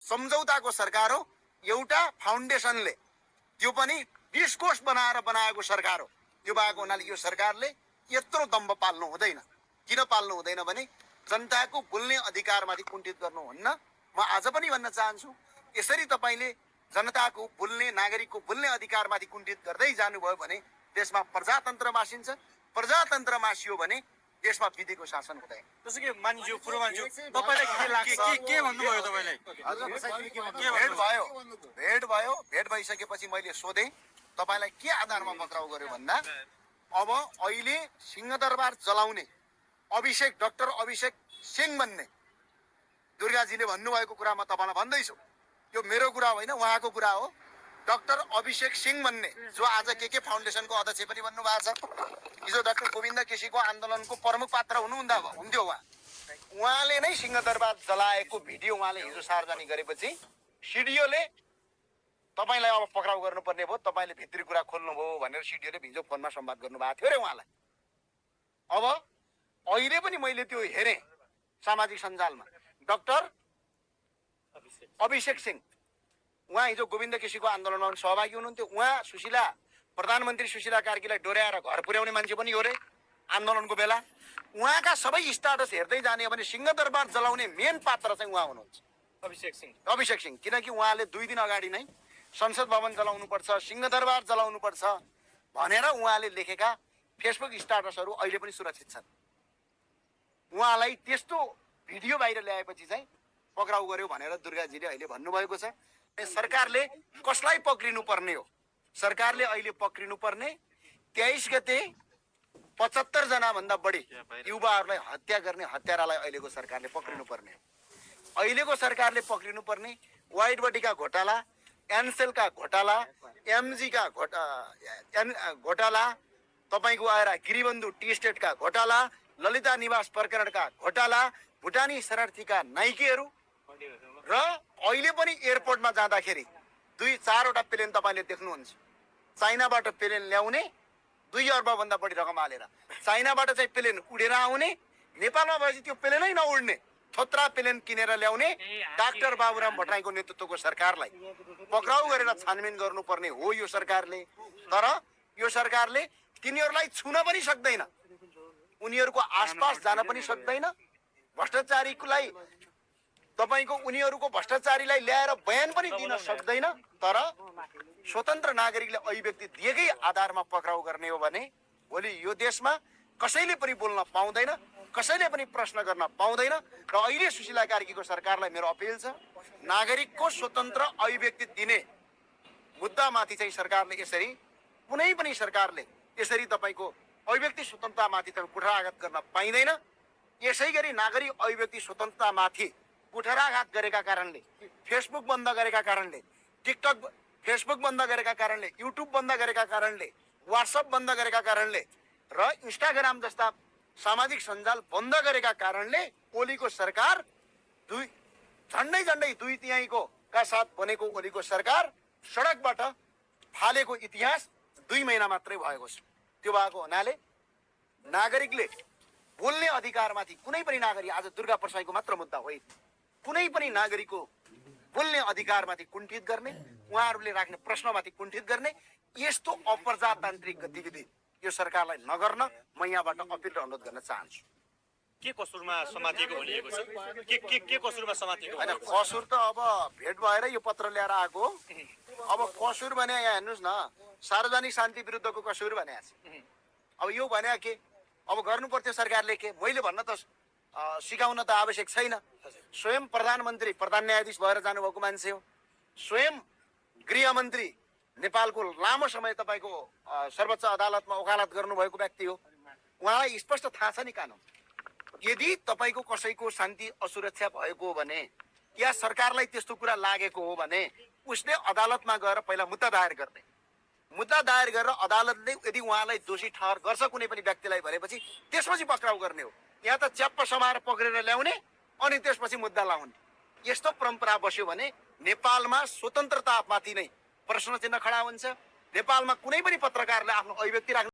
सम्झौताको सरकार हो। एउटा फाउन्डेसनले त्यो पनि 20 कोष बनाएर बनाएको सरकार हो। त्यो भएको हुनाले यो सरकारले यत्रो दम्भ पाल्नु हुँदैन। किन पाल्नु हुँदैन भने जनताको बोल्ने अधिकारमाथि कुण्ठित गर्नुहुन्न। म आज पनि भन्न चाहन्छु, यसरी तपाईले जनताको बोल्ने, नागरिकको बोल्ने अधिकारमाथि कुण्ठित गर्दै जानुभयो भने देशमा प्रजातन्त्र मासिन्छ। प्रजातन्त्र मासियो भने देशमा विधिको शासन हुँदैन। त्यसो के मानिज्यू पूर्व मानिज्यू तपाईलाई के लाग्छ? के भन्नुभयो तपाईलाई? भेट भयो। भेट भइसकेपछि मैले सोधे तपाईलाई के आधारमा पक्राउ गर्यो भन्दा अब अहिले सिंहदरबार जलाउने डाक्टर अभिषेक सिंह भन्ने दुर्गाजीले भन्नुभएको कुरा म तपाईलाई भन्दैछु। यो मेरो कुरा होइन, उहाँको कुरा हो। डाक्टर अभिषेक सिंह भन्ने जो आज के फाउन्डेसनको अध्यक्ष पनि बन्नु भएको छ, हिजो डाक्टर गोविन्द केसीको आन्दोलनको प्रमुख पात्र हुन्थ्यो उहाँले नै सिंहदरबार जलाएको भिडियो उहाँले हिजो सार्वजनिक गरेपछि सिडिओले तपाईलाई अब पक्राउ गर्नुपर्ने भयो, तपाईले भित्री कुरा खोल्नुभयो भनेर सिडिओले हिजो फोनमा संवाद गर्नुभएको थियो रे उहाँलाई। अब अहिले पनि मैले त्यो हेरेँ सामाजिक सञ्जालमा। डाक्टर अभिषेक सिंह उहाँ हिजो गोविन्द केसीको आन्दोलनमा पनि सहभागी हुनुहुन्थ्यो। उहाँ प्रधानमन्त्री सुशीला कार्कीलाई डोर्याएर घर पुर्याउने मान्छे पनि हो रे आन्दोलनको बेला। उहाँका सबै स्ट्याटस हेर्दै जाने हो भने सिंहदरबार जलाउने मेन पात्र चाहिँ उहाँ हुनुहुन्छ, अभिषेक सिंह। किनकि उहाँले 2 दिन अगाडि नै संसद भवन जलाउनु पर्छ, सिंहदरबार जलाउनु पर्छ भनेर उहाँले लेखेका फेसबुक स्ट्याटसहरू अहिले पनि सुरक्षित छन्। उहाँलाई त्यस्तो भिडियो बाहिर ल्याएपछि चाहिँ पक्राउ गर्यो भनेर दुर्गाजीले अहिले भन्नुभएको छ। सरकारले कसलाई पक्रिनु पर्ने हो? सरकारले अहिले पक्रिनु पर्ने 23 गते 75 जना भन्दा बढी युवाहरूलाई हत्या गर्ने हत्यारालाई अहिलेको सरकारले पक्रिनु पर्ने हो। अहिलेको सरकारले पक्रिनु पर्ने वाइट बडीका घोटाला, एनसेलका घोटाला, एमजीका घोटाला, तपाईको आएर गिरिबन्धु टी स्टेटका घोटाला, ललिता निवास प्रकरणका घोटाला, भुटानी शरणार्थीका नाइकेहरू र अहिले पनि एयरपोर्टमा जाँदाखेरि 2-4वटा प्लेन तपाईले देख्नुहुन्छ। चाइनाबाट प्लेन ल्याउने 2 अर्ब भन्दा बढी रकम हालेर, चाइनाबाट चाहिँ प्लेन उडेर आउने, नेपालमा भएपछि त्यो प्लेनै नउड्ने थोत्रा प्लेन किनेर ल्याउने डाक्टर बाबुराम भट्टराईको नेतृत्वको सरकारलाई पक्राउ गरेर छानबिन गर्नुपर्ने हो यो सरकारले। तर यो सरकारले तिनीहरूलाई छुन पनि सक्दैन, उनीहरूको आसपास जान पनि सक्दैन। भ्रष्टाचारीलाई तपाईको उनीहरूको भ्रष्टाचारीलाई ल्याएर बयान पनि दिन सक्दैन। तर स्वतन्त्र नागरिकले अभिव्यक्ति दिएकै आधारमा पक्राउ गर्ने हो भने भोलि यो देशमा कसैले पनि बोल्न पाउँदैन, कसैले पनि प्रश्न गर्न पाउँदैन। र अहिले सुशीला कार्कीको सरकारलाई मेरो अपिल छ, नागरिकको स्वतन्त्र अभिव्यक्ति दिने मुद्दामाथि चाहिँ सरकारले यसरी कुनै पनि सरकारले यसरी तपाईको अभिव्यक्ति स्वतन्त्रतामाथि त कुठाराघात गर्न पाइँदैन। यसै गरी नागरिक अभिव्यक्ति स्वतन्त्रतामाथि कुठाराघात गरेका कारणले, फेसबुक बन्द गरेका कारणले, टिकटक फेसबुक बन्द गरेका कारणले, युट्युब बन्द गरेका कारणले, व्हाट्सएप बन्द गरेका कारणले र इन्स्टाग्राम जस्ता सामाजिक सञ्जाल बन्द गरेका कारणले ओलीको सरकार झन्डै 2/3 का साथ बनेको ओलीको सरकार सडकबाट फालेको इतिहास 2 महिना मात्रै भएको छ। त्यो भएको हुनाले नागरिकले बोल्ने अधिकारमाथि कुनै पनि नागरिक, आज दुर्गा प्रसाईको मात्र मुद्दा होइन, कुनै पनि नागरिकको बोल्ने अधिकारमाथि कुण्ठित गर्ने, उहाँहरूले राख्ने प्रश्नमाथि कुण्ठित गर्ने यस्तो अप्रजातान्त्रिक गतिविधि यो सरकारलाई नगर्न म यहाँबाट अपिल र अनुरोध गर्न चाहन्छु। के कसुरमा समातिएको भनिएको छ? के कसुरमा समातिएको? हैन, कसुर त अब भेट भएर यो पत्र ल्याएर आएको। अब कसुर भने यहाँ हेर्नुस् न, सार्वजनिक शान्ति विरुद्धको कसुर भने छ। अब यो भने के अब गर्नु पर्थ्यो सरकारले? के मैले भन्न त सिकाउन त आवश्यक छैन। स्वयं प्रधानमन्त्री प्रधान न्यायाधीश भएर जानुभएको मान्छे हो, स्वयं गृहमन्त्री नेपालको लामो समय तपाईको सर्वोच्च अदालतमा वकालत गर्नुभएको व्यक्ति हो। उहाँलाई स्पष्ट थाहा छ नि कानुन। यदि तपाईको कसैको शान्ति असुरक्षा भएको हो भने या सरकारलाई त्यस्तो कुरा लागेको हो भने उसले अदालतमा गएर पहिला मुद्दा दायर गर्ने, मुद्दा दायर गरेर अदालतले यदि उहाँलाई दोषी ठहर गर्छ कुनै पनि व्यक्तिलाई भनेपछि त्यसपछि पक्राउ गर्ने हो। यहाँ त च्याप्प समाएर पक्रेर ल्याउने अनि त्यसपछि मुद्दा लाउने यस्तो परम्परा बस्यो भने नेपालमा स्वतन्त्रतामाथि नै प्रश्न चिन्ह खडा हुन्छ। नेपालमा कुनै पनि पत्रकारले आफ्नो अभिव्यक्ति राख्न